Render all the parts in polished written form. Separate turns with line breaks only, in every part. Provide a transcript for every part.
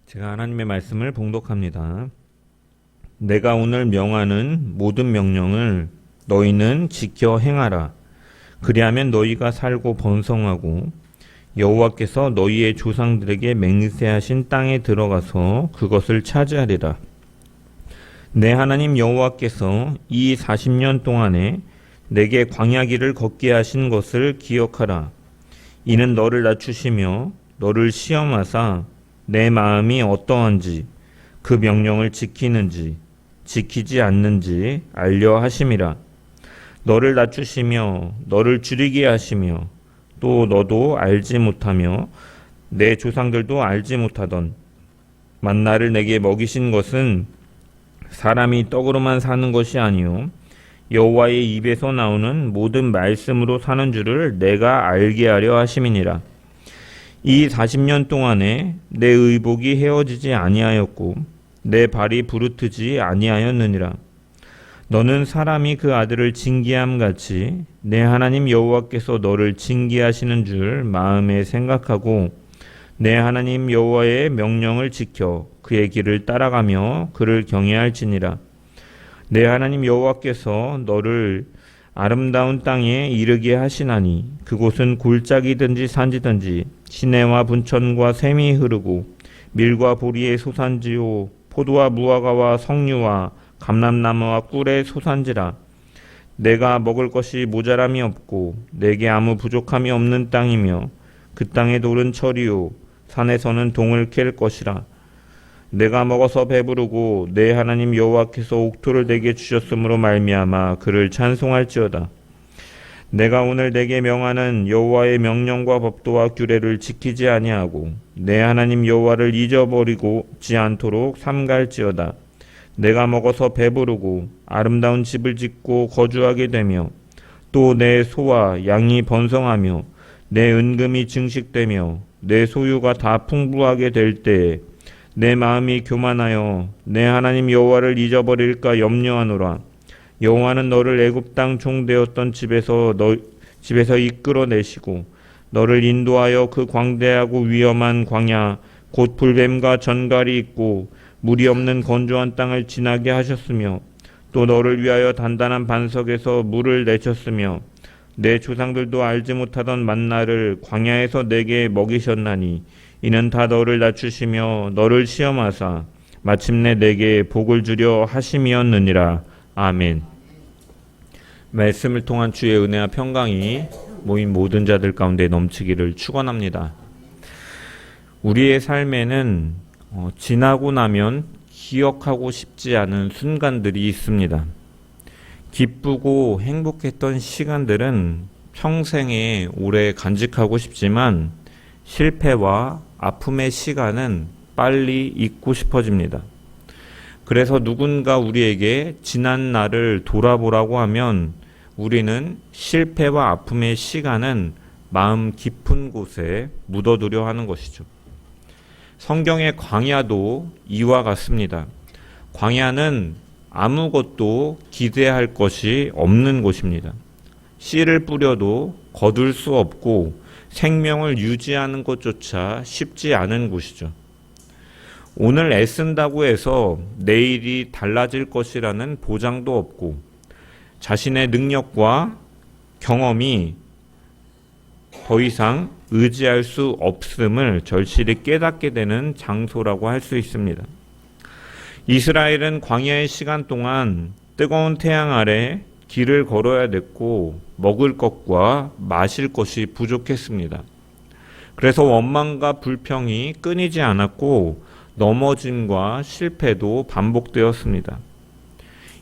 제가 하나님의 말씀을 봉독합니다. 내가 오늘 명하는 모든 명령을 너희는 지켜 행하라. 그리하면 너희가 살고 번성하고 여호와께서 너희의 조상들에게 맹세하신 땅에 들어가서 그것을 차지하리라. 내 하나님 여호와께서 이 40년 동안에 내게 광야길을 걷게 하신 것을 기억하라. 이는 너를 낮추시며 너를 시험하사 내 마음이 어떠한지 그 명령을 지키는지 지키지 않는지 알려 하심이라. 너를 낮추시며 너를 줄이게 하시며 또 너도 알지 못하며 내 조상들도 알지 못하던 만나를 내게 먹이신 것은 사람이 떡으로만 사는 것이 아니요 여호와의 입에서 나오는 모든 말씀으로 사는 줄을 내가 알게 하려 하심이니라. 이 40년 동안에 내 의복이 헤어지지 아니하였고 내 발이 부르트지 아니하였느니라. 너는 사람이 그 아들을 징계함 같이 내 하나님 여호와께서 너를 징계하시는 줄 마음에 생각하고 내 하나님 여호와의 명령을 지켜 그의 길을 따라가며 그를 경외할지니라. 내 하나님 여호와께서 너를 아름다운 땅에 이르게 하시나니 그곳은 골짜기든지 산지든지 시내와 분천과 샘이 흐르고 밀과 보리의 소산지요 포도와 무화과와 석류와 감람나무와 꿀의 소산지라. 내가 먹을 것이 모자람이 없고 내게 아무 부족함이 없는 땅이며 그 땅의 돌은 철이요 산에서는 동을 캘 것이라. 내가 먹어서 배부르고 내 하나님 여호와께서 옥토를 내게 주셨으므로 말미암아 그를 찬송할지어다. 내가 오늘 내게 명하는 여호와의 명령과 법도와 규례를 지키지 아니하고 내 하나님 여호와를 잊어버리고지 않도록 삼갈지어다. 내가 먹어서 배부르고 아름다운 집을 짓고 거주하게 되며 또 내 소와 양이 번성하며 내 은금이 증식되며 내 소유가 다 풍부하게 될 때에 내 마음이 교만하여 내 하나님 여호와를 잊어버릴까 염려하노라. 여호와는 너를 애굽 땅 종되었던 집에서 이끌어내시고 너를 인도하여 그 광대하고 위험한 광야 곧 불뱀과 전갈이 있고 물이 없는 건조한 땅을 지나게 하셨으며 또 너를 위하여 단단한 반석에서 물을 내셨으며 내 조상들도 알지 못하던 만나를 광야에서 내게 먹이셨나니 이는 다 너를 낮추시며 너를 시험하사 마침내 내게 복을 주려 하심이었느니라. 아멘. 말씀을 통한 주의 은혜와 평강이 모인 모든 자들 가운데 넘치기를 축원합니다. 우리의 삶에는 지나고 나면 기억하고 싶지 않은 순간들이 있습니다. 기쁘고 행복했던 시간들은 평생에 오래 간직하고 싶지만 실패와 아픔의 시간은 빨리 잊고 싶어집니다. 그래서 누군가 우리에게 지난 날을 돌아보라고 하면 우리는 실패와 아픔의 시간은 마음 깊은 곳에 묻어두려 하는 것이죠. 성경의 광야도 이와 같습니다. 광야는 아무것도 기대할 것이 없는 곳입니다. 씨를 뿌려도 거둘 수 없고 생명을 유지하는 것조차 쉽지 않은 곳이죠. 오늘 애쓴다고 해서 내일이 달라질 것이라는 보장도 없고 자신의 능력과 경험이 더 이상 의지할 수 없음을 절실히 깨닫게 되는 장소라고 할 수 있습니다. 이스라엘은 광야의 시간 동안 뜨거운 태양 아래 길을 걸어야 됐고 먹을 것과 마실 것이 부족했습니다. 그래서 원망과 불평이 끊이지 않았고 넘어짐과 실패도 반복되었습니다.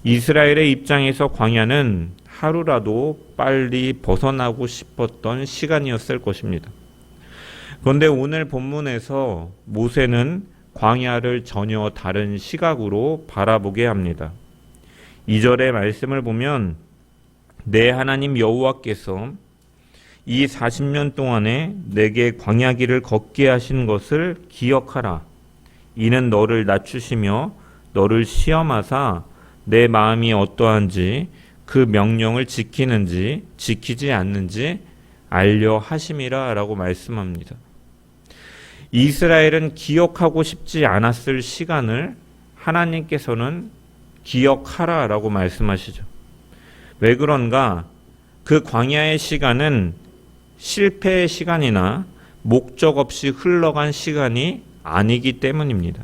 이스라엘의 입장에서 광야는 하루라도 빨리 벗어나고 싶었던 시간이었을 것입니다. 그런데 오늘 본문에서 모세는 광야를 전혀 다른 시각으로 바라보게 합니다. 2절의 말씀을 보면 내 하나님 여호와께서 이 40년 동안에 내게 광야길을 걷게 하신 것을 기억하라. 이는 너를 낮추시며 너를 시험하사 내 마음이 어떠한지 그 명령을 지키는지 지키지 않는지 알려 하심이라 라고 말씀합니다. 이스라엘은 기억하고 싶지 않았을 시간을 하나님께서는 기억하라라고 말씀하시죠. 왜 그런가? 그 광야의 시간은 실패의 시간이나 목적 없이 흘러간 시간이 아니기 때문입니다.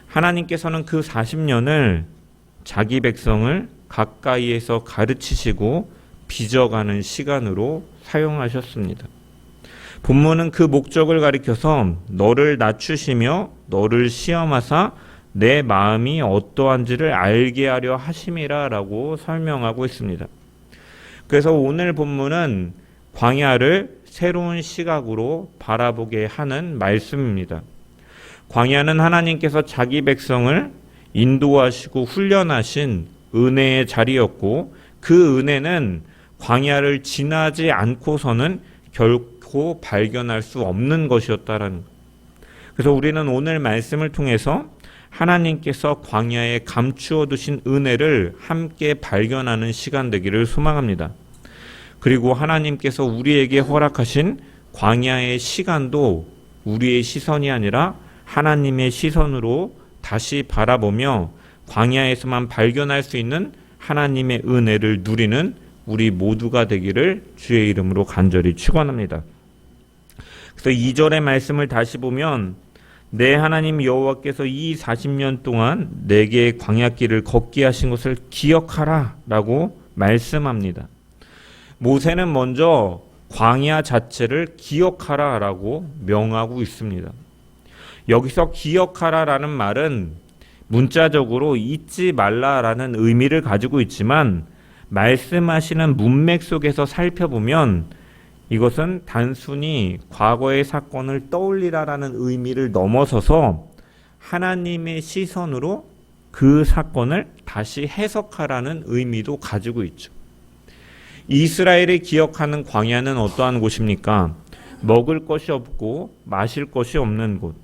하나님께서는 그 40년을 자기 백성을 가까이에서 가르치시고 빚어가는 시간으로 사용하셨습니다. 본문은 그 목적을 가리켜서 너를 낮추시며 너를 시험하사 내 마음이 어떠한지를 알게 하려 하심이라 라고 설명하고 있습니다. 그래서 오늘 본문은 광야를 새로운 시각으로 바라보게 하는 말씀입니다. 광야는 하나님께서 자기 백성을 인도하시고 훈련하신 은혜의 자리였고 그 은혜는 광야를 지나지 않고서는 결코 발견할 수 없는 것이었다라는 것. 그래서 우리는 오늘 말씀을 통해서 하나님께서 광야에 감추어 두신 은혜를 함께 발견하는 시간 되기를 소망합니다. 그리고 하나님께서 우리에게 허락하신 광야의 시간도 우리의 시선이 아니라 하나님의 시선으로 다시 바라보며 광야에서만 발견할 수 있는 하나님의 은혜를 누리는 우리 모두가 되기를 주의 이름으로 간절히 축원합니다. 그래서 2절의 말씀을 다시 보면 내 하나님 여호와께서 이 40년 동안 내게 광야길을 걷게 하신 것을 기억하라 라고 말씀합니다. 모세는 먼저 광야 자체를 기억하라 라고 명하고 있습니다. 여기서 기억하라라는 말은 문자적으로 잊지 말라라는 의미를 가지고 있지만 말씀하시는 문맥 속에서 살펴보면 이것은 단순히 과거의 사건을 떠올리라라는 의미를 넘어서서 하나님의 시선으로 그 사건을 다시 해석하라는 의미도 가지고 있죠. 이스라엘이 기억하는 광야는 어떠한 곳입니까? 먹을 것이 없고 마실 것이 없는 곳,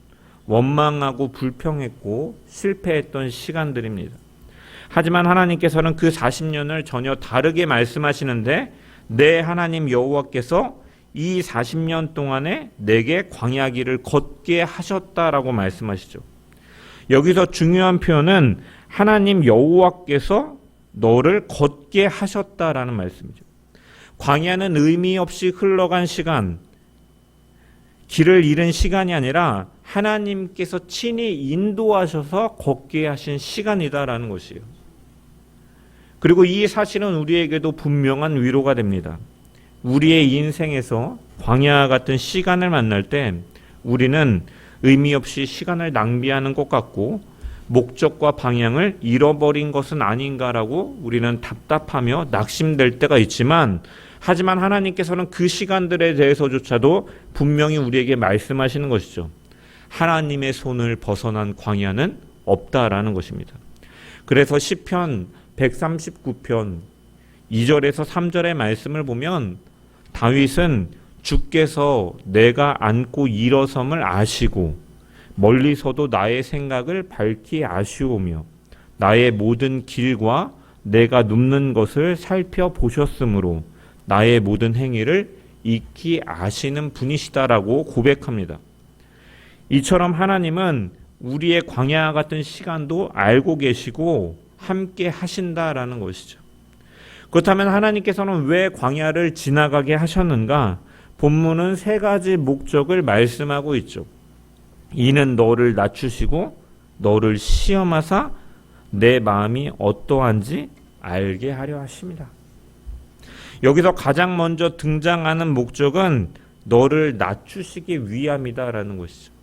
원망하고 불평했고 실패했던 시간들입니다. 하지만 하나님께서는 그 40년을 전혀 다르게 말씀하시는데 내 하나님 여호와께서 이 40년 동안에 내게 광야길을 걷게 하셨다라고 말씀하시죠. 여기서 중요한 표현은 하나님 여호와께서 너를 걷게 하셨다라는 말씀이죠. 광야는 의미 없이 흘러간 시간, 길을 잃은 시간이 아니라 하나님께서 친히 인도하셔서 걷게 하신 시간이다라는 것이에요. 그리고 이 사실은 우리에게도 분명한 위로가 됩니다. 우리의 인생에서 광야 같은 시간을 만날 때 우리는 의미 없이 시간을 낭비하는 것 같고 목적과 방향을 잃어버린 것은 아닌가라고 우리는 답답하며 낙심될 때가 있지만 하지만 하나님께서는 그 시간들에 대해서조차도 분명히 우리에게 말씀하시는 것이죠. 하나님의 손을 벗어난 광야는 없다라는 것입니다. 그래서 시편 139편 2절에서 3절의 말씀을 보면 다윗은 주께서 내가 앉고 일어섬을 아시고 멀리서도 나의 생각을 밝히 아시오며 나의 모든 길과 내가 눕는 것을 살펴보셨으므로 나의 모든 행위를 익히 아시는 분이시다라고 고백합니다. 이처럼 하나님은 우리의 광야 같은 시간도 알고 계시고 함께 하신다라는 것이죠. 그렇다면 하나님께서는 왜 광야를 지나가게 하셨는가? 본문은 세 가지 목적을 말씀하고 있죠. 이는 너를 낮추시고 너를 시험하사 내 마음이 어떠한지 알게 하려 하십니다. 여기서 가장 먼저 등장하는 목적은 너를 낮추시기 위함이다라는 것이죠.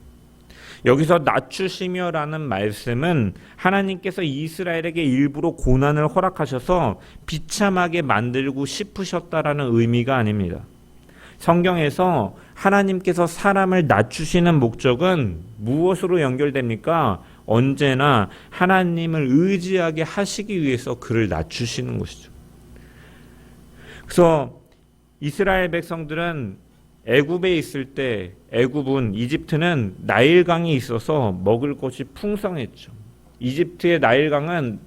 여기서 낮추시며라는 말씀은 하나님께서 이스라엘에게 일부러 고난을 허락하셔서 비참하게 만들고 싶으셨다라는 의미가 아닙니다. 성경에서 하나님께서 사람을 낮추시는 목적은 무엇으로 연결됩니까? 언제나 하나님을 의지하게 하시기 위해서 그를 낮추시는 것이죠. 그래서 이스라엘 백성들은 애굽에 있을 때 이집트는 나일강이 있어서 먹을 것이 풍성했죠. 이집트의 나일강은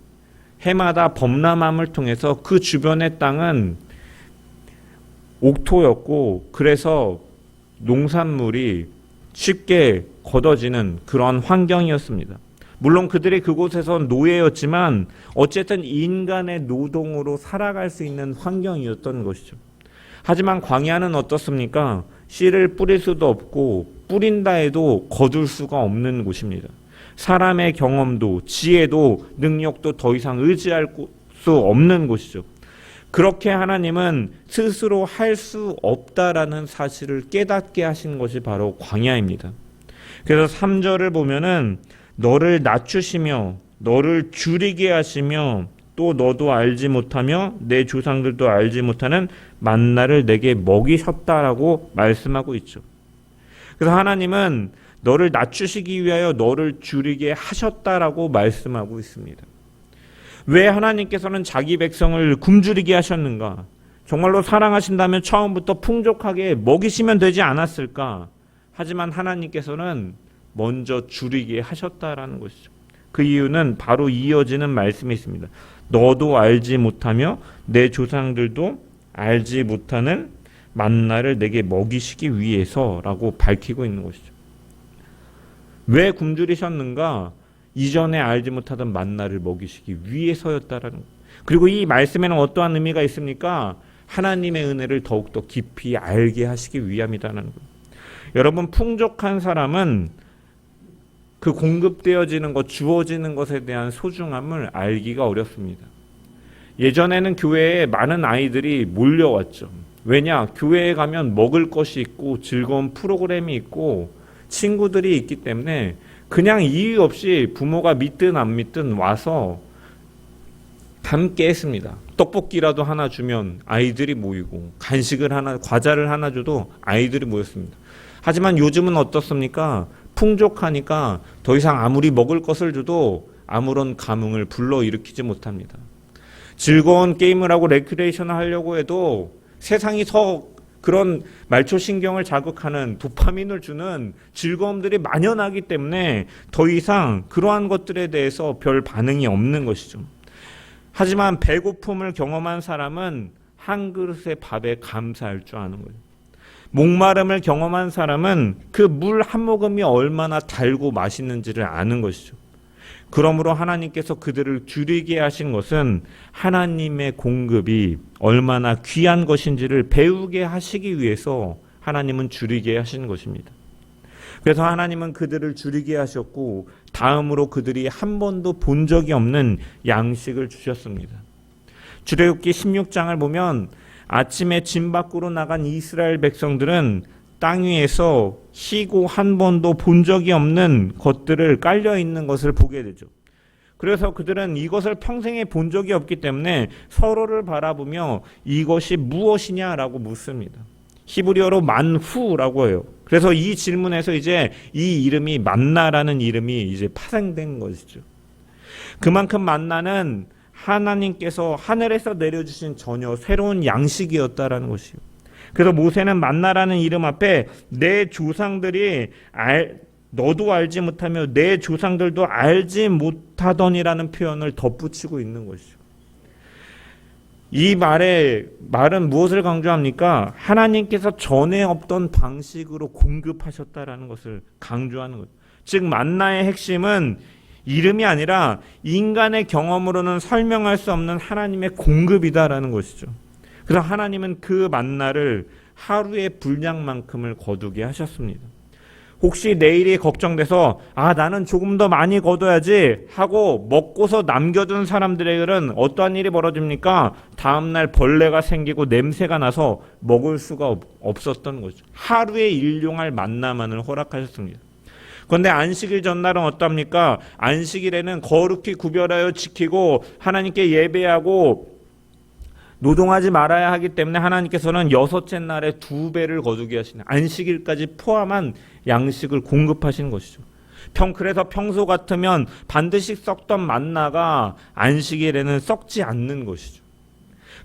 해마다 범람함을 통해서 그 주변의 땅은 옥토였고 그래서 농산물이 쉽게 걷어지는 그런 환경이었습니다. 물론 그들이 그곳에서 노예였지만 어쨌든 인간의 노동으로 살아갈 수 있는 환경이었던 것이죠. 하지만 광야는 어떻습니까? 씨를 뿌릴 수도 없고 뿌린다 해도 거둘 수가 없는 곳입니다. 사람의 경험도 지혜도 능력도 더 이상 의지할 수 없는 곳이죠. 그렇게 하나님은 스스로 할 수 없다라는 사실을 깨닫게 하신 것이 바로 광야입니다. 그래서 3절을 보면은 너를 낮추시며 너를 줄이게 하시며 또 너도 알지 못하며 내 조상들도 알지 못하는 만나를 내게 먹이셨다라고 말씀하고 있죠. 그래서 하나님은 너를 낮추시기 위하여 너를 줄이게 하셨다라고 말씀하고 있습니다. 왜 하나님께서는 자기 백성을 굶주리게 하셨는가? 정말로 사랑하신다면 처음부터 풍족하게 먹이시면 되지 않았을까? 하지만 하나님께서는 먼저 줄이게 하셨다라는 것이죠. 그 이유는 바로 이어지는 말씀이 있습니다. 너도 알지 못하며 내 조상들도 알지 못하는 만나를 내게 먹이시기 위해서라고 밝히고 있는 것이죠. 왜 굶주리셨는가? 이전에 알지 못하던 만나를 먹이시기 위해서였다라는 것. 그리고 이 말씀에는 어떠한 의미가 있습니까? 하나님의 은혜를 더욱더 깊이 알게 하시기 위함이라는 것. 여러분, 풍족한 사람은 그 공급되어지는 것, 주어지는 것에 대한 소중함을 알기가 어렵습니다. 예전에는 교회에 많은 아이들이 몰려왔죠. 왜냐? 교회에 가면 먹을 것이 있고 즐거운 프로그램이 있고 친구들이 있기 때문에 그냥 이유 없이 부모가 믿든 안 믿든 와서 함께 했습니다. 떡볶이라도 하나 주면 아이들이 모이고 간식을 하나, 과자를 하나 줘도 아이들이 모였습니다. 하지만 요즘은 어떻습니까? 풍족하니까 더 이상 아무리 먹을 것을 줘도 아무런 감흥을 불러일으키지 못합니다. 즐거운 게임을 하고 레크레이션을 하려고 해도 세상이 더 그런 말초신경을 자극하는 도파민을 주는 즐거움들이 만연하기 때문에 더 이상 그러한 것들에 대해서 별 반응이 없는 것이죠. 하지만 배고픔을 경험한 사람은 한 그릇의 밥에 감사할 줄 아는 거예요. 목마름을 경험한 사람은 그 물 한 모금이 얼마나 달고 맛있는지를 아는 것이죠. 그러므로 하나님께서 그들을 줄이게 하신 것은 하나님의 공급이 얼마나 귀한 것인지를 배우게 하시기 위해서 하나님은 줄이게 하신 것입니다. 그래서 하나님은 그들을 줄이게 하셨고 다음으로 그들이 한 번도 본 적이 없는 양식을 주셨습니다. 출애굽기 16장을 보면 아침에 진 밖으로 나간 이스라엘 백성들은 땅 위에서 희고 한 번도 본 적이 없는 것들을 깔려 있는 것을 보게 되죠. 그래서 그들은 이것을 평생에 본 적이 없기 때문에 서로를 바라보며 이것이 무엇이냐라고 묻습니다. 히브리어로 만후라고 해요. 그래서 이 질문에서 이제 이 이름이 만나라는 이름이 이제 파생된 것이죠. 그만큼 만나는 하나님께서 하늘에서 내려주신 전혀 새로운 양식이었다라는 것이요. 그래서 모세는 만나라는 이름 앞에 내 조상들이 너도 알지 못하며 내 조상들도 알지 못하더니라는 표현을 덧붙이고 있는 것이죠. 이 말은 무엇을 강조합니까? 하나님께서 전에 없던 방식으로 공급하셨다라는 것을 강조하는 것. 즉 만나의 핵심은 이름이 아니라 인간의 경험으로는 설명할 수 없는 하나님의 공급이다라는 것이죠. 그래서 하나님은 그 만나를 하루의 분량만큼을 거두게 하셨습니다. 혹시 내일이 걱정돼서 나는 조금 더 많이 거둬야지 하고 먹고서 남겨둔 사람들에게는 어떠한 일이 벌어집니까? 다음날 벌레가 생기고 냄새가 나서 먹을 수가 없었던 거죠. 하루에 일용할 만나만을 허락하셨습니다. 그런데 안식일 전날은 어떻습니까? 안식일에는 거룩히 구별하여 지키고 하나님께 예배하고 노동하지 말아야 하기 때문에 하나님께서는 여섯째 날에 2배를 거두게 하시는 안식일까지 포함한 양식을 공급하시는 것이죠. 그래서 평소 같으면 반드시 썩던 만나가 안식일에는 썩지 않는 것이죠.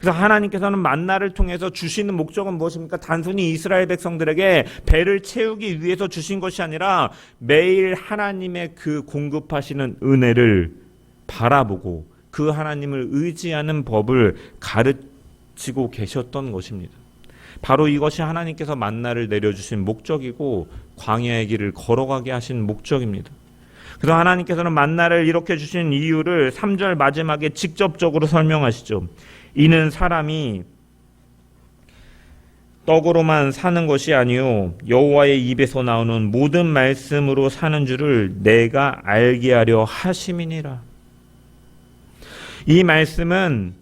그래서 하나님께서는 만나를 통해서 주시는 목적은 무엇입니까? 단순히 이스라엘 백성들에게 배를 채우기 위해서 주신 것이 아니라 매일 하나님의 그 공급하시는 은혜를 바라보고 그 하나님을 의지하는 법을 가르치고 계셨던 것입니다. 바로 이것이 하나님께서 만나를 내려주신 목적이고 광야의 길을 걸어가게 하신 목적입니다. 그래서 하나님께서는 만나를 이렇게 주신 이유를 3절 마지막에 직접적으로 설명하시죠. 이는 사람이 떡으로만 사는 것이 아니요 여호와의 입에서 나오는 모든 말씀으로 사는 줄을 내가 알게 하려 하심이니라. 이 말씀을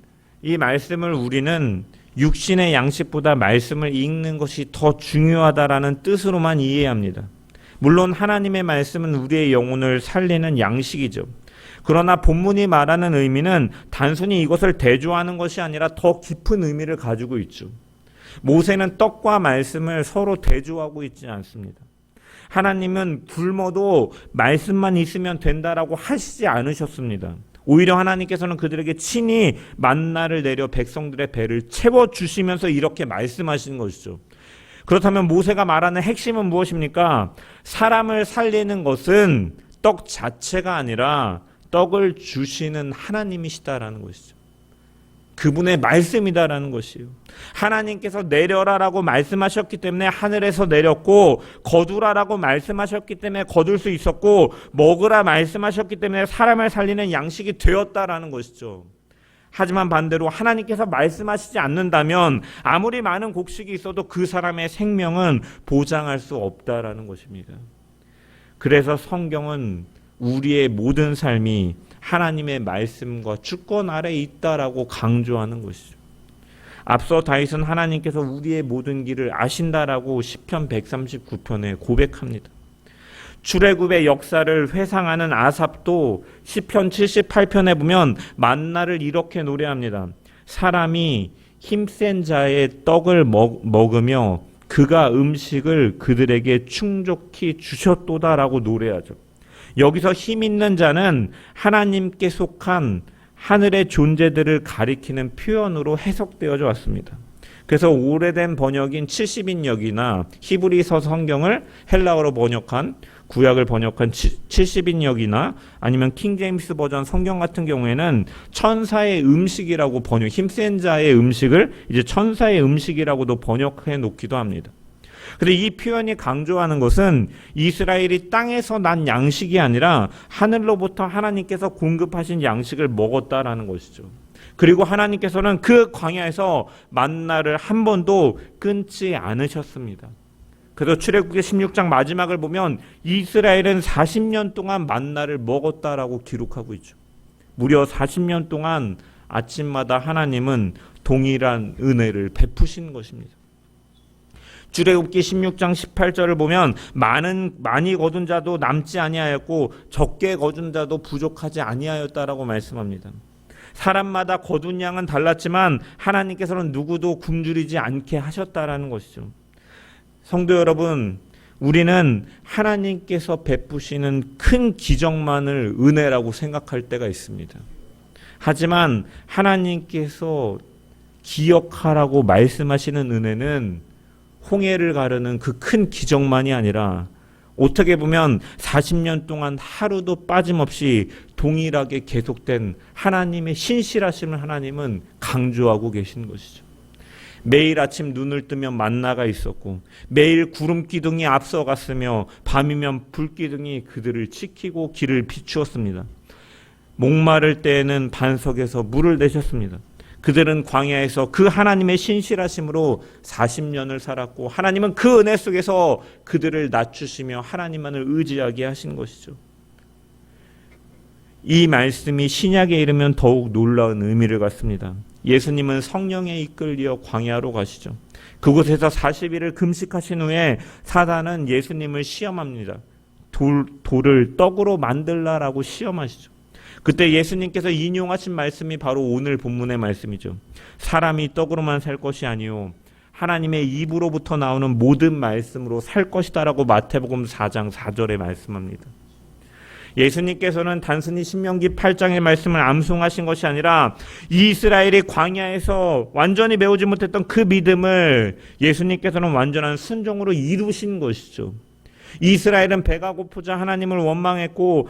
우리는 육신의 양식보다 말씀을 읽는 것이 더 중요하다라는 뜻으로만 이해합니다. 물론 하나님의 말씀은 우리의 영혼을 살리는 양식이죠. 그러나 본문이 말하는 의미는 단순히 이것을 대조하는 것이 아니라 더 깊은 의미를 가지고 있죠. 모세는 떡과 말씀을 서로 대조하고 있지 않습니다. 하나님은 굶어도 말씀만 있으면 된다라고 하시지 않으셨습니다. 오히려 하나님께서는 그들에게 친히 만나를 내려 백성들의 배를 채워주시면서 이렇게 말씀하시는 것이죠. 그렇다면 모세가 말하는 핵심은 무엇입니까? 사람을 살리는 것은 떡 자체가 아니라 떡을 주시는 하나님이시다라는 것이죠. 그분의 말씀이다라는 것이요. 하나님께서 내려라라고 말씀하셨기 때문에 하늘에서 내렸고, 거두라라고 말씀하셨기 때문에 거둘 수 있었고, 먹으라 말씀하셨기 때문에 사람을 살리는 양식이 되었다라는 것이죠. 하지만 반대로 하나님께서 말씀하시지 않는다면 아무리 많은 곡식이 있어도 그 사람의 생명은 보장할 수 없다라는 것입니다. 그래서 성경은 우리의 모든 삶이 하나님의 말씀과 주권 아래에 있다라고 강조하는 것이죠. 앞서 다윗은 하나님께서 우리의 모든 길을 아신다라고 시편 139편에 고백합니다. 출애굽의 역사를 회상하는 아삽도 시편 78편에 보면 만나를 이렇게 노래합니다. 사람이 힘센 자의 떡을 먹으며 그가 음식을 그들에게 충족히 주셨도다라고 노래하죠. 여기서 힘 있는 자는 하나님께 속한 하늘의 존재들을 가리키는 표현으로 해석되어져 왔습니다. 그래서 오래된 번역인 70인역이나 히브리서 성경을 헬라어로 번역한 구약을 번역한 70인역이나 아니면 킹제임스 버전 성경 같은 경우에는 천사의 음식이라고 번역, 힘센 자의 음식을 이제 천사의 음식이라고도 번역해 놓기도 합니다. 그런데 이 표현이 강조하는 것은 이스라엘이 땅에서 난 양식이 아니라 하늘로부터 하나님께서 공급하신 양식을 먹었다라는 것이죠. 그리고 하나님께서는 그 광야에서 만나를 한 번도 끊지 않으셨습니다. 그래서 출애굽기 16장 마지막을 보면 이스라엘은 40년 동안 만나를 먹었다라고 기록하고 있죠. 무려 40년 동안 아침마다 하나님은 동일한 은혜를 베푸신 것입니다. 출애굽기 16장 18절을 보면 많이 거둔 자도 남지 아니하였고 적게 거둔 자도 부족하지 아니하였다라고 말씀합니다. 사람마다 거둔 양은 달랐지만 하나님께서는 누구도 굶주리지 않게 하셨다라는 것이죠. 성도 여러분, 우리는 하나님께서 베푸시는 큰 기적만을 은혜라고 생각할 때가 있습니다. 하지만 하나님께서 기억하라고 말씀하시는 은혜는 홍해를 가르는 그 큰 기적만이 아니라 어떻게 보면 40년 동안 하루도 빠짐없이 동일하게 계속된 하나님의 신실하심을 하나님은 강조하고 계신 것이죠. 매일 아침 눈을 뜨면 만나가 있었고 매일 구름 기둥이 앞서갔으며 밤이면 불 기둥이 그들을 지키고 길을 비추었습니다. 목마를 때에는 반석에서 물을 내셨습니다. 그들은 광야에서 그 하나님의 신실하심으로 40년을 살았고 하나님은 그 은혜 속에서 그들을 낮추시며 하나님만을 의지하게 하신 것이죠. 이 말씀이 신약에 이르면 더욱 놀라운 의미를 갖습니다. 예수님은 성령에 이끌려 광야로 가시죠. 그곳에서 40일을 금식하신 후에 사단은 예수님을 시험합니다. 돌을 떡으로 만들라라고 시험하시죠. 그때 예수님께서 인용하신 말씀이 바로 오늘 본문의 말씀이죠. 사람이 떡으로만 살 것이 아니요 하나님의 입으로부터 나오는 모든 말씀으로 살 것이다라고 마태복음 4장 4절에 말씀합니다. 예수님께서는 단순히 신명기 8장의 말씀을 암송하신 것이 아니라 이스라엘이 광야에서 완전히 배우지 못했던 그 믿음을 예수님께서는 완전한 순종으로 이루신 것이죠. 이스라엘은 배가 고프자 하나님을 원망했고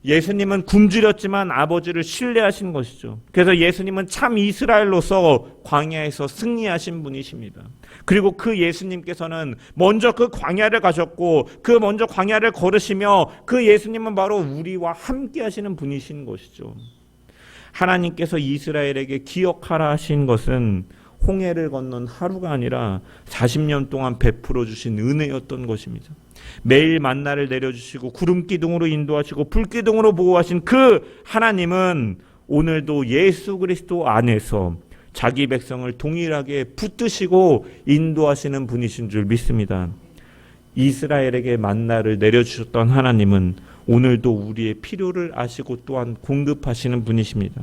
예수님은 굶주렸지만 아버지를 신뢰하신 것이죠. 그래서 예수님은 참 이스라엘로서 광야에서 승리하신 분이십니다. 그리고 그 예수님께서는 먼저 그 광야를 가셨고 그 먼저 광야를 걸으시며 그 예수님은 바로 우리와 함께 하시는 분이신 것이죠. 하나님께서 이스라엘에게 기억하라 하신 것은 홍해를 건넌 하루가 아니라 40년 동안 베풀어 주신 은혜였던 것입니다. 매일 만나를 내려주시고 구름 기둥으로 인도하시고 불 기둥으로 보호하신 그 하나님은 오늘도 예수 그리스도 안에서 자기 백성을 동일하게 붙드시고 인도하시는 분이신 줄 믿습니다. 이스라엘에게 만나를 내려주셨던 하나님은 오늘도 우리의 필요를 아시고 또한 공급하시는 분이십니다.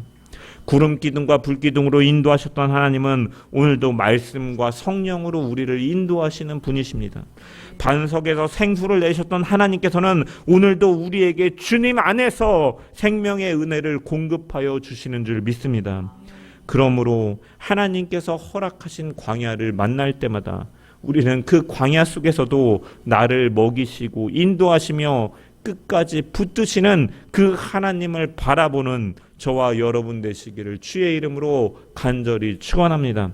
구름 기둥과 불 기둥으로 인도하셨던 하나님은 오늘도 말씀과 성령으로 우리를 인도하시는 분이십니다. 반석에서 생수를 내셨던 하나님께서는 오늘도 우리에게 주님 안에서 생명의 은혜를 공급하여 주시는 줄 믿습니다. 그러므로 하나님께서 허락하신 광야를 만날 때마다 우리는 그 광야 속에서도 나를 먹이시고 인도하시며 끝까지 붙드시는 그 하나님을 바라보는 저와 여러분 되시기를 주의 이름으로 간절히 축원합니다.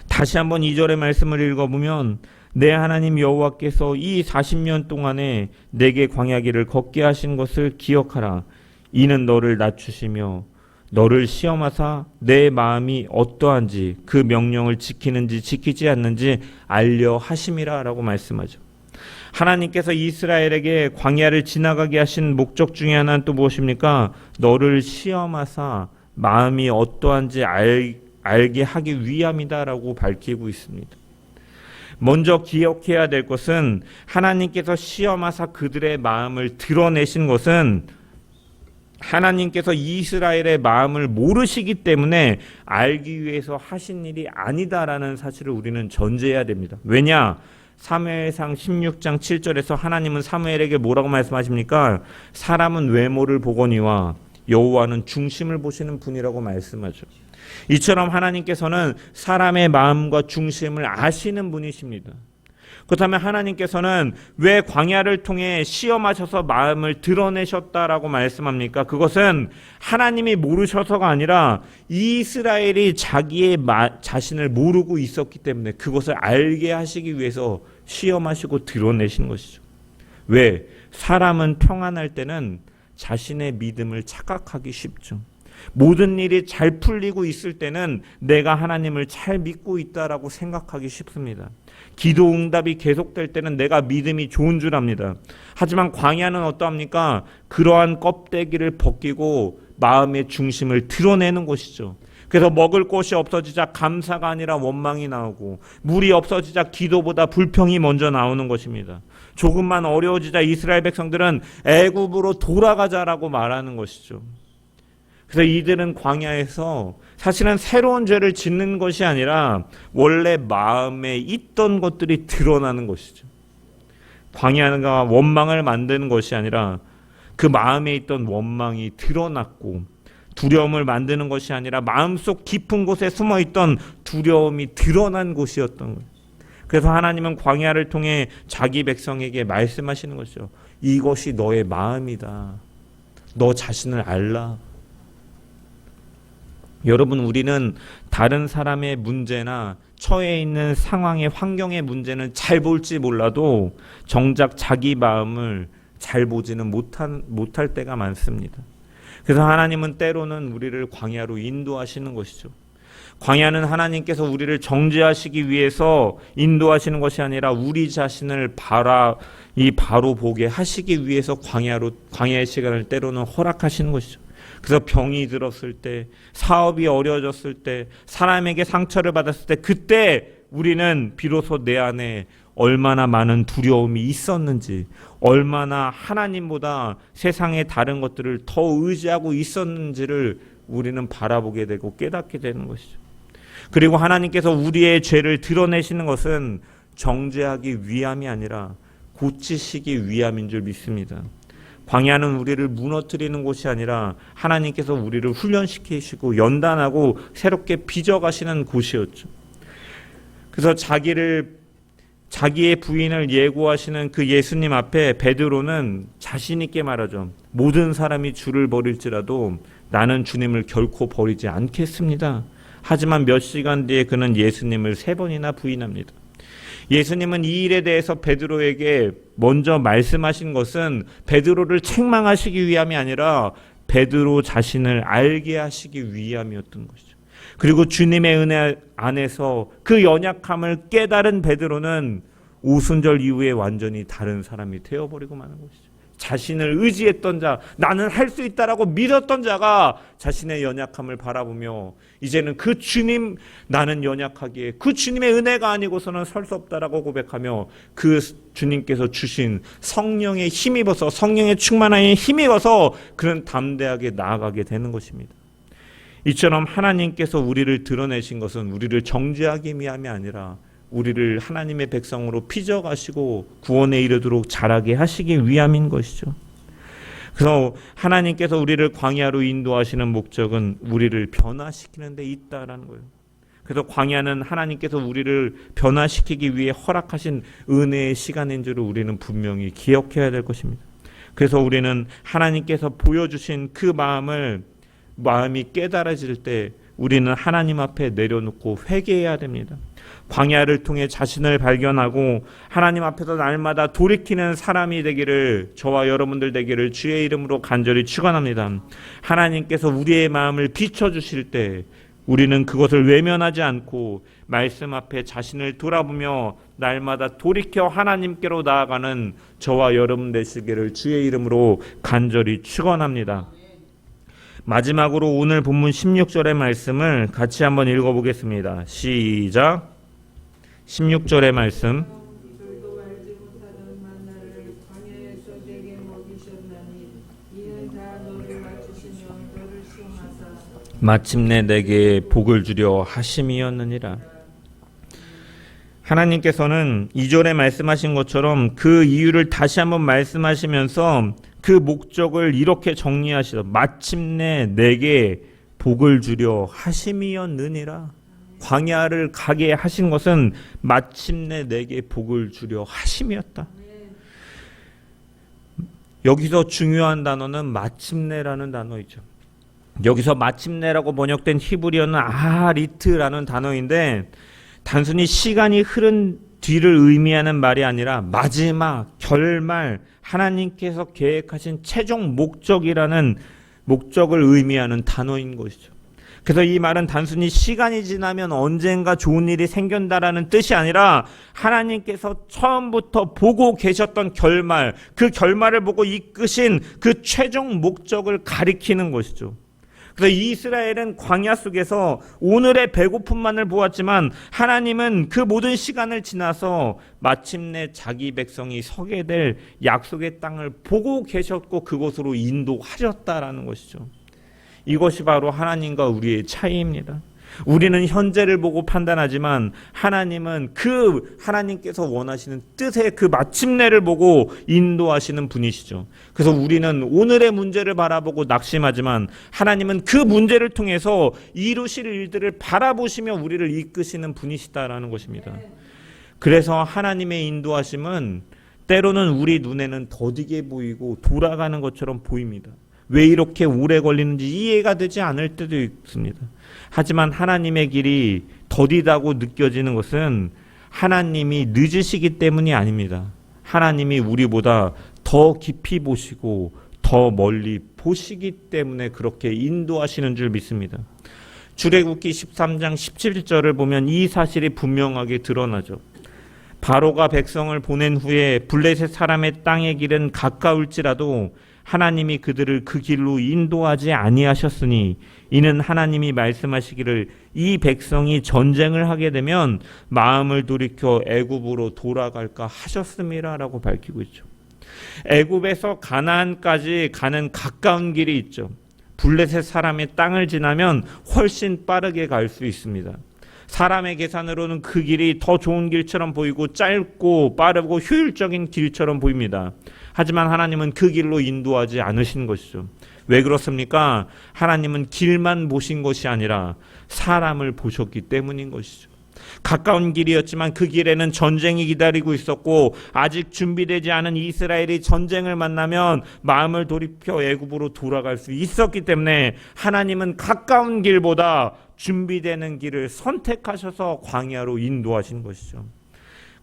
다시 한번 2절의 말씀을 읽어보면 내 하나님 여호와께서 이 40년 동안에 내게 광야길을 걷게 하신 것을 기억하라. 이는 너를 낮추시며 너를 시험하사 내 마음이 어떠한지 그 명령을 지키는지 지키지 않는지 알려 하심이라 라고 말씀하죠. 하나님께서 이스라엘에게 광야를 지나가게 하신 목적 중에 하나는 또 무엇입니까? 너를 시험하사 마음이 어떠한지 알게 하기 위함이다라고 밝히고 있습니다. 먼저 기억해야 될 것은 하나님께서 시험하사 그들의 마음을 드러내신 것은 하나님께서 이스라엘의 마음을 모르시기 때문에 알기 위해서 하신 일이 아니다라는 사실을 우리는 전제해야 됩니다. 왜냐? 사무엘상 16장 7절에서 하나님은 사무엘에게 뭐라고 말씀하십니까? 사람은 외모를 보거니와 여호와는 중심을 보시는 분이라고 말씀하죠. 이처럼 하나님께서는 사람의 마음과 중심을 아시는 분이십니다. 그렇다면 하나님께서는 왜 광야를 통해 시험하셔서 마음을 드러내셨다라고 말씀합니까? 그것은 하나님이 모르셔서가 아니라 이스라엘이 자기의 자신을 모르고 있었기 때문에 그것을 알게 하시기 위해서 시험하시고 드러내신 것이죠. 왜? 사람은 평안할 때는 자신의 믿음을 착각하기 쉽죠. 모든 일이 잘 풀리고 있을 때는 내가 하나님을 잘 믿고 있다라고 생각하기 쉽습니다. 기도 응답이 계속될 때는 내가 믿음이 좋은 줄 압니다. 하지만 광야는 어떠합니까? 그러한 껍데기를 벗기고 마음의 중심을 드러내는 것이죠. 그래서 먹을 것이 없어지자 감사가 아니라 원망이 나오고 물이 없어지자 기도보다 불평이 먼저 나오는 것입니다. 조금만 어려워지자 이스라엘 백성들은 애굽으로 돌아가자라고 말하는 것이죠. 그래서 이들은 광야에서 사실은 새로운 죄를 짓는 것이 아니라 원래 마음에 있던 것들이 드러나는 것이죠. 광야가 원망을 만드는 것이 아니라 그 마음에 있던 원망이 드러났고 두려움을 만드는 것이 아니라 마음속 깊은 곳에 숨어있던 두려움이 드러난 곳이었던 거예요. 그래서 하나님은 광야를 통해 자기 백성에게 말씀하시는 것이죠. 이것이 너의 마음이다. 너 자신을 알라. 여러분, 우리는 다른 사람의 문제나 처해 있는 상황의 환경의 문제는 잘 볼지 몰라도 정작 자기 마음을 잘 보지는 못할 때가 많습니다. 그래서 하나님은 때로는 우리를 광야로 인도하시는 것이죠. 광야는 하나님께서 우리를 정죄하시기 위해서 인도하시는 것이 아니라 우리 자신을 바로 보게 하시기 위해서 광야의 시간을 때로는 허락하시는 것이죠. 그래서 병이 들었을 때, 사업이 어려워졌을 때, 사람에게 상처를 받았을 때, 그때 우리는 비로소 내 안에 얼마나 많은 두려움이 있었는지, 얼마나 하나님보다 세상의 다른 것들을 더 의지하고 있었는지를 우리는 바라보게 되고 깨닫게 되는 것이죠. 그리고 하나님께서 우리의 죄를 드러내시는 것은 정죄하기 위함이 아니라 고치시기 위함인 줄 믿습니다. 광야는 우리를 무너뜨리는 곳이 아니라 하나님께서 우리를 훈련시키시고 연단하고 새롭게 빚어가시는 곳이었죠. 그래서 자기를 자기의 부인을 예고하시는 그 예수님 앞에 베드로는 자신 있게 말하죠. 모든 사람이 주를 버릴지라도 나는 주님을 결코 버리지 않겠습니다. 하지만 몇 시간 뒤에 그는 예수님을 3번이나 부인합니다. 예수님은 이 일에 대해서 베드로에게 먼저 말씀하신 것은 베드로를 책망하시기 위함이 아니라 베드로 자신을 알게 하시기 위함이었던 것이죠. 그리고 주님의 은혜 안에서 그 연약함을 깨달은 베드로는 오순절 이후에 완전히 다른 사람이 되어버리고 마는 것이죠. 자신을 의지했던 자, 나는 할 수 있다라고 믿었던 자가 자신의 연약함을 바라보며 이제는 그 주님, 나는 연약하기에 그 주님의 은혜가 아니고서는 설 수 없다라고 고백하며 그 주님께서 주신 성령에 힘입어서, 성령의 충만함에 힘입어서 그는 담대하게 나아가게 되는 것입니다. 이처럼 하나님께서 우리를 드러내신 것은 우리를 정죄하기 위함이 아니라 우리를 하나님의 백성으로 빚어가시고 구원에 이르도록 자라게 하시기 위함인 것이죠. 그래서 하나님께서 우리를 광야로 인도하시는 목적은 우리를 변화시키는 데 있다라는 거예요. 그래서 광야는 하나님께서 우리를 변화시키기 위해 허락하신 은혜의 시간인 줄을 우리는 분명히 기억해야 될 것입니다. 그래서 우리는 하나님께서 보여주신 그 마음이 깨달아질 때 우리는 하나님 앞에 내려놓고 회개해야 됩니다. 광야를 통해 자신을 발견하고 하나님 앞에서 날마다 돌이키는 사람이 되기를, 저와 여러분들 되기를 주의 이름으로 간절히 축원합니다. 하나님께서 우리의 마음을 비춰주실 때 우리는 그것을 외면하지 않고 말씀 앞에 자신을 돌아보며 날마다 돌이켜 하나님께로 나아가는 저와 여러분 되시기를 주의 이름으로 간절히 축원합니다. 마지막으로 오늘 본문 16절의 말씀을 같이 한번 읽어보겠습니다. 시작. 16절의 말씀. 마침내 내게 복을 주려 하심이었느니라. 하나님께서는 2절에 말씀하신 것처럼 그 이유를 다시 한번 말씀하시면서 그 목적을 이렇게 정리하시더 마침내 내게 복을 주려 하심이었느니라. 광야를 가게 하신 것은 마침내 내게 복을 주려 하심이었다. 여기서 중요한 단어는 마침내라는 단어이죠. 여기서 마침내라고 번역된 히브리어는 아하리트라는 단어인데 단순히 시간이 흐른 뒤를 의미하는 말이 아니라 마지막, 결말, 하나님께서 계획하신 최종 목적이라는 목적을 의미하는 단어인 것이죠. 그래서 이 말은 단순히 시간이 지나면 언젠가 좋은 일이 생긴다라는 뜻이 아니라 하나님께서 처음부터 보고 계셨던 결말, 그 결말을 보고 이끄신 그 최종 목적을 가리키는 것이죠. 그래서 이스라엘은 광야 속에서 오늘의 배고픔만을 보았지만 하나님은 그 모든 시간을 지나서 마침내 자기 백성이 서게 될 약속의 땅을 보고 계셨고 그곳으로 인도하셨다라는 것이죠. 이것이 바로 하나님과 우리의 차이입니다. 우리는 현재를 보고 판단하지만 하나님은 그 하나님께서 원하시는 뜻의 그 마침내를 보고 인도하시는 분이시죠. 그래서 우리는 오늘의 문제를 바라보고 낙심하지만 하나님은 그 문제를 통해서 이루실 일들을 바라보시며 우리를 이끄시는 분이시다라는 것입니다. 그래서 하나님의 인도하심은 때로는 우리 눈에는 더디게 보이고 돌아가는 것처럼 보입니다. 왜 이렇게 오래 걸리는지 이해가 되지 않을 때도 있습니다. 하지만 하나님의 길이 더디다고 느껴지는 것은 하나님이 늦으시기 때문이 아닙니다. 하나님이 우리보다 더 깊이 보시고 더 멀리 보시기 때문에 그렇게 인도하시는 줄 믿습니다. 출애굽기 13장 17절을 보면 이 사실이 분명하게 드러나죠. 바로가 백성을 보낸 후에 블레셋 사람의 땅의 길은 가까울지라도 하나님이 그들을 그 길로 인도하지 아니하셨으니 이는 하나님이 말씀하시기를 이 백성이 전쟁을 하게 되면 마음을 돌이켜 애굽으로 돌아갈까 하셨음이라라고 밝히고 있죠. 애굽에서 가나안까지 가는 가까운 길이 있죠. 블레셋 사람의 땅을 지나면 훨씬 빠르게 갈 수 있습니다. 사람의 계산으로는 그 길이 더 좋은 길처럼 보이고 짧고 빠르고 효율적인 길처럼 보입니다. 하지만 하나님은 그 길로 인도하지 않으신 것이죠. 왜 그렇습니까? 하나님은 길만 보신 것이 아니라 사람을 보셨기 때문인 것이죠. 가까운 길이었지만 그 길에는 전쟁이 기다리고 있었고 아직 준비되지 않은 이스라엘이 전쟁을 만나면 마음을 돌이켜 애굽으로 돌아갈 수 있었기 때문에 하나님은 가까운 길보다 준비되는 길을 선택하셔서 광야로 인도하신 것이죠.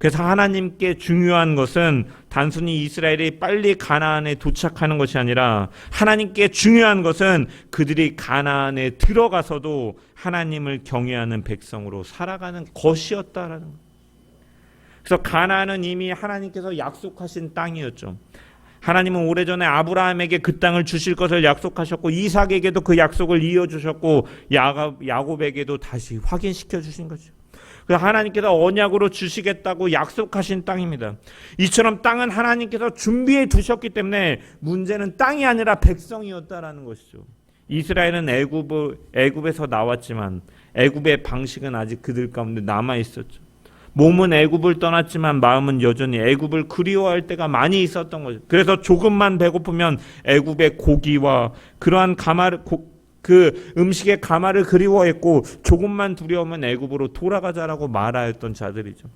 그래서 하나님께 중요한 것은 단순히 이스라엘이 빨리 가나안에 도착하는 것이 아니라 하나님께 중요한 것은 그들이 가나안에 들어가서도 하나님을 경외하는 백성으로 살아가는 것이었다라는 거예요. 그래서 가나안은 이미 하나님께서 약속하신 땅이었죠. 하나님은 오래전에 아브라함에게 그 땅을 주실 것을 약속하셨고 이삭에게도 그 약속을 이어주셨고 야곱에게도 다시 확인시켜 주신 거죠. 그래서 하나님께서 언약으로 주시겠다고 약속하신 땅입니다. 이처럼 땅은 하나님께서 준비해 두셨기 때문에 문제는 땅이 아니라 백성이었다라는 것이죠. 이스라엘은 애굽에서 나왔지만 애굽의 방식은 아직 그들 가운데 남아 있었죠. 몸은 애굽을 떠났지만 마음은 여전히 애굽을 그리워할 때가 많이 있었던 거죠. 그래서 조금만 배고프면 애굽의 고기와 그러한 그 음식의 가마를 그리워했고 조금만 두려우면 애굽으로 돌아가자라고 말하였던 자들이죠.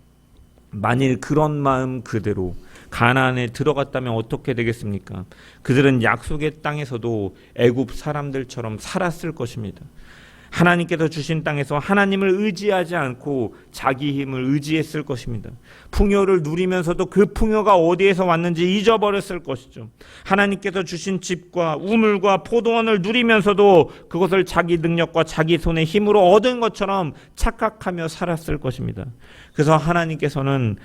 만일 그런 마음 그대로 가나안에 들어갔다면 어떻게 되겠습니까? 그들은 약속의 땅에서도 애굽 사람들처럼 살았을 것입니다. 하나님께서 주신 땅에서 하나님을 의지하지 않고 자기 힘을 의지했을 것입니다. 풍요를 누리면서도 그 풍요가 어디에서 왔는지 잊어버렸을 것이죠. 하나님께서 주신 집과 우물과 포도원을 누리면서도 그것을 자기 능력과 자기 손의 힘으로 얻은 것처럼 착각하며 살았을 것입니다. 그래서 하나님께서는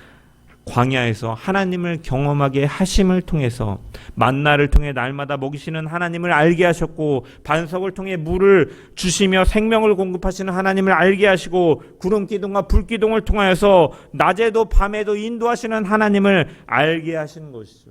광야에서 하나님을 경험하게 하심을 통해서 만나를 통해 날마다 먹이시는 하나님을 알게 하셨고 반석을 통해 물을 주시며 생명을 공급하시는 하나님을 알게 하시고 구름 기둥과 불 기둥을 통하여서 낮에도 밤에도 인도하시는 하나님을 알게 하신 것이죠.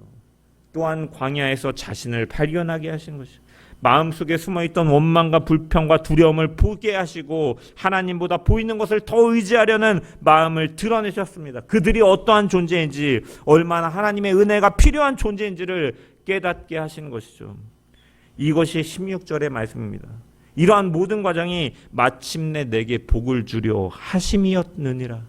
또한 광야에서 자신을 발견하게 하신 것이죠. 마음속에 숨어있던 원망과 불평과 두려움을 보게 하시고 하나님보다 보이는 것을 더 의지하려는 마음을 드러내셨습니다. 그들이 어떠한 존재인지 얼마나 하나님의 은혜가 필요한 존재인지를 깨닫게 하신 것이죠. 이것이 16절의 말씀입니다. 이러한 모든 과정이 마침내 내게 복을 주려 하심이었느니라.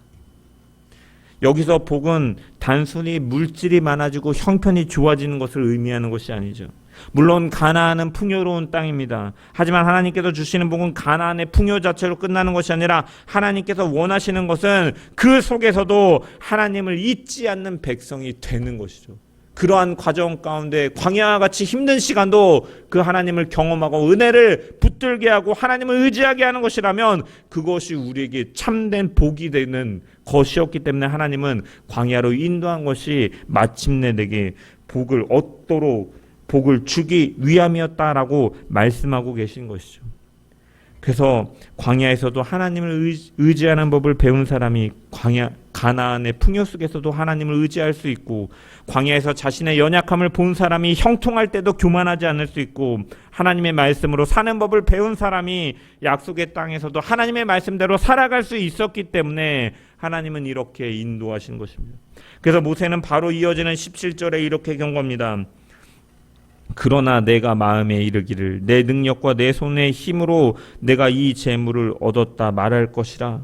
여기서 복은 단순히 물질이 많아지고 형편이 좋아지는 것을 의미하는 것이 아니죠. 물론 가나안은 풍요로운 땅입니다. 하지만 하나님께서 주시는 복은 가나안의 풍요 자체로 끝나는 것이 아니라 하나님께서 원하시는 것은 그 속에서도 하나님을 잊지 않는 백성이 되는 것이죠. 그러한 과정 가운데 광야와 같이 힘든 시간도 그 하나님을 경험하고 은혜를 붙들게 하고 하나님을 의지하게 하는 것이라면 그것이 우리에게 참된 복이 되는 것이었기 때문에 하나님은 광야로 인도한 것이 마침내 내게 복을 얻도록 복을 주기 위함이었다라고 말씀하고 계신 것이죠. 그래서 광야에서도 하나님을 의지하는 법을 배운 사람이 가나안의 풍요 속에서도 하나님을 의지할 수 있고 광야에서 자신의 연약함을 본 사람이 형통할 때도 교만하지 않을 수 있고 하나님의 말씀으로 사는 법을 배운 사람이 약속의 땅에서도 하나님의 말씀대로 살아갈 수 있었기 때문에 하나님은 이렇게 인도하신 것입니다. 그래서 모세는 바로 이어지는 17절에 이렇게 경고합니다. 그러나 내가 마음에 이르기를 내 능력과 내 손의 힘으로 내가 이 재물을 얻었다 말할 것이라.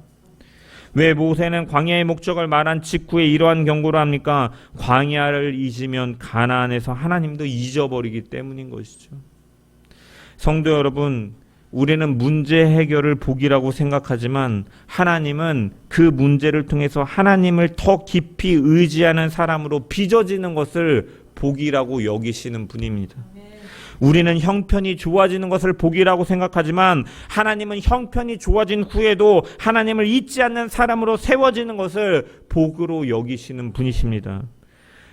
왜 모세는 광야의 목적을 말한 직후에 이러한 경고를 합니까? 광야를 잊으면 가나안에서 하나님도 잊어버리기 때문인 것이죠. 성도 여러분, 우리는 문제 해결을 복이라고 생각하지만 하나님은 그 문제를 통해서 하나님을 더 깊이 의지하는 사람으로 빚어지는 것을 복이라고 여기시는 분입니다. 우리는 형편이 좋아지는 것을 복이라고 생각하지만 하나님은 형편이 좋아진 후에도 하나님을 잊지 않는 사람으로 세워지는 것을 복으로 여기시는 분이십니다.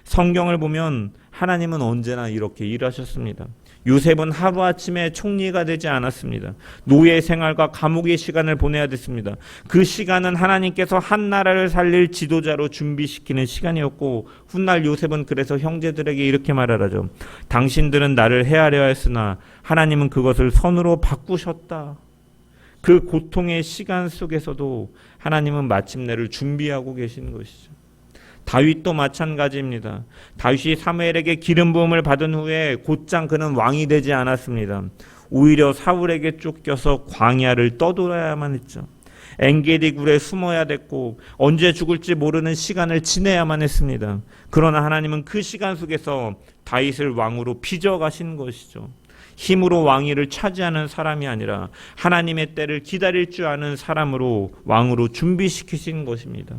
성경을 보면 하나님은 언제나 이렇게 일하셨습니다. 요셉은 하루아침에 총리가 되지 않았습니다. 노예 생활과 감옥의 시간을 보내야 됐습니다. 그 시간은 하나님께서 한 나라를 살릴 지도자로 준비시키는 시간이었고 훗날 요셉은 그래서 형제들에게 이렇게 말하죠. 당신들은 나를 해하려 했으나 하나님은 그것을 선으로 바꾸셨다. 그 고통의 시간 속에서도 하나님은 마침내를 준비하고 계신 것이죠. 다윗도 마찬가지입니다. 다윗이 사무엘에게 기름 부음을 받은 후에 곧장 그는 왕이 되지 않았습니다. 오히려 사울에게 쫓겨서 광야를 떠돌아야만 했죠. 엔게디 굴에 숨어야 됐고 언제 죽을지 모르는 시간을 지내야만 했습니다. 그러나 하나님은 그 시간 속에서 다윗을 왕으로 빚어가신 것이죠. 힘으로 왕위를 차지하는 사람이 아니라 하나님의 때를 기다릴 줄 아는 사람으로 왕으로 준비시키신 것입니다.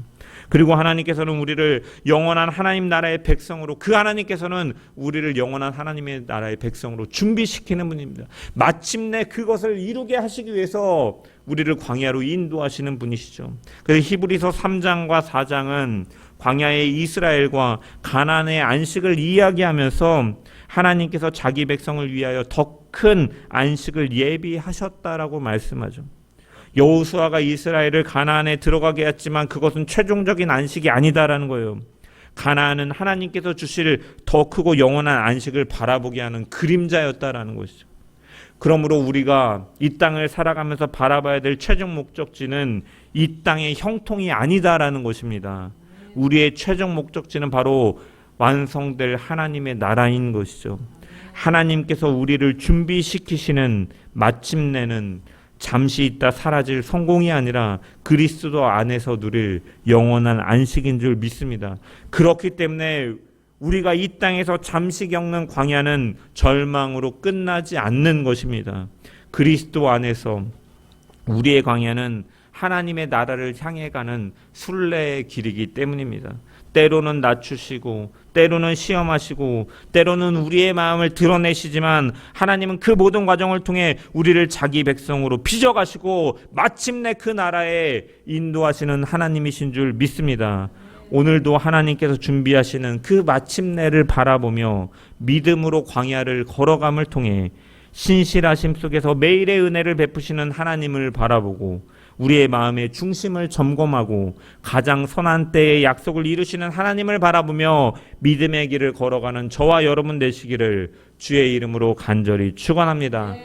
그리고 하나님께서는 우리를 영원한 하나님 나라의 백성으로, 그 하나님께서는 우리를 영원한 하나님의 나라의 백성으로 준비시키는 분입니다. 마침내 그것을 이루게 하시기 위해서 우리를 광야로 인도하시는 분이시죠. 그래서 히브리서 3장과 4장은 광야의 이스라엘과 가나안의 안식을 이야기하면서 하나님께서 자기 백성을 위하여 더 큰 안식을 예비하셨다라고 말씀하죠. 여호수아가 이스라엘을 가나안에 들어가게 했지만 그것은 최종적인 안식이 아니다라는 거예요. 가나안은 하나님께서 주실 더 크고 영원한 안식을 바라보게 하는 그림자였다라는 것이죠. 그러므로 우리가 이 땅을 살아가면서 바라봐야 될 최종 목적지는 이 땅의 형통이 아니다라는 것입니다. 우리의 최종 목적지는 바로 완성될 하나님의 나라인 것이죠. 하나님께서 우리를 준비시키시는 마침내는 잠시 있다 사라질 성공이 아니라 그리스도 안에서 누릴 영원한 안식인 줄 믿습니다. 그렇기 때문에 우리가 이 땅에서 잠시 겪는 광야는 절망으로 끝나지 않는 것입니다. 그리스도 안에서 우리의 광야는 하나님의 나라를 향해 가는 순례의 길이기 때문입니다. 때로는 낮추시고 때로는 시험하시고 때로는 우리의 마음을 드러내시지만 하나님은 그 모든 과정을 통해 우리를 자기 백성으로 빚어가시고 마침내 그 나라에 인도하시는 하나님이신 줄 믿습니다. 오늘도 하나님께서 준비하시는 그 마침내를 바라보며 믿음으로 광야를 걸어감을 통해 신실하심 속에서 매일의 은혜를 베푸시는 하나님을 바라보고 우리의 마음의 중심을 점검하고 가장 선한 때에 약속을 이루시는 하나님을 바라보며 믿음의 길을 걸어가는 저와 여러분 되시기를 주의 이름으로 간절히 축원합니다.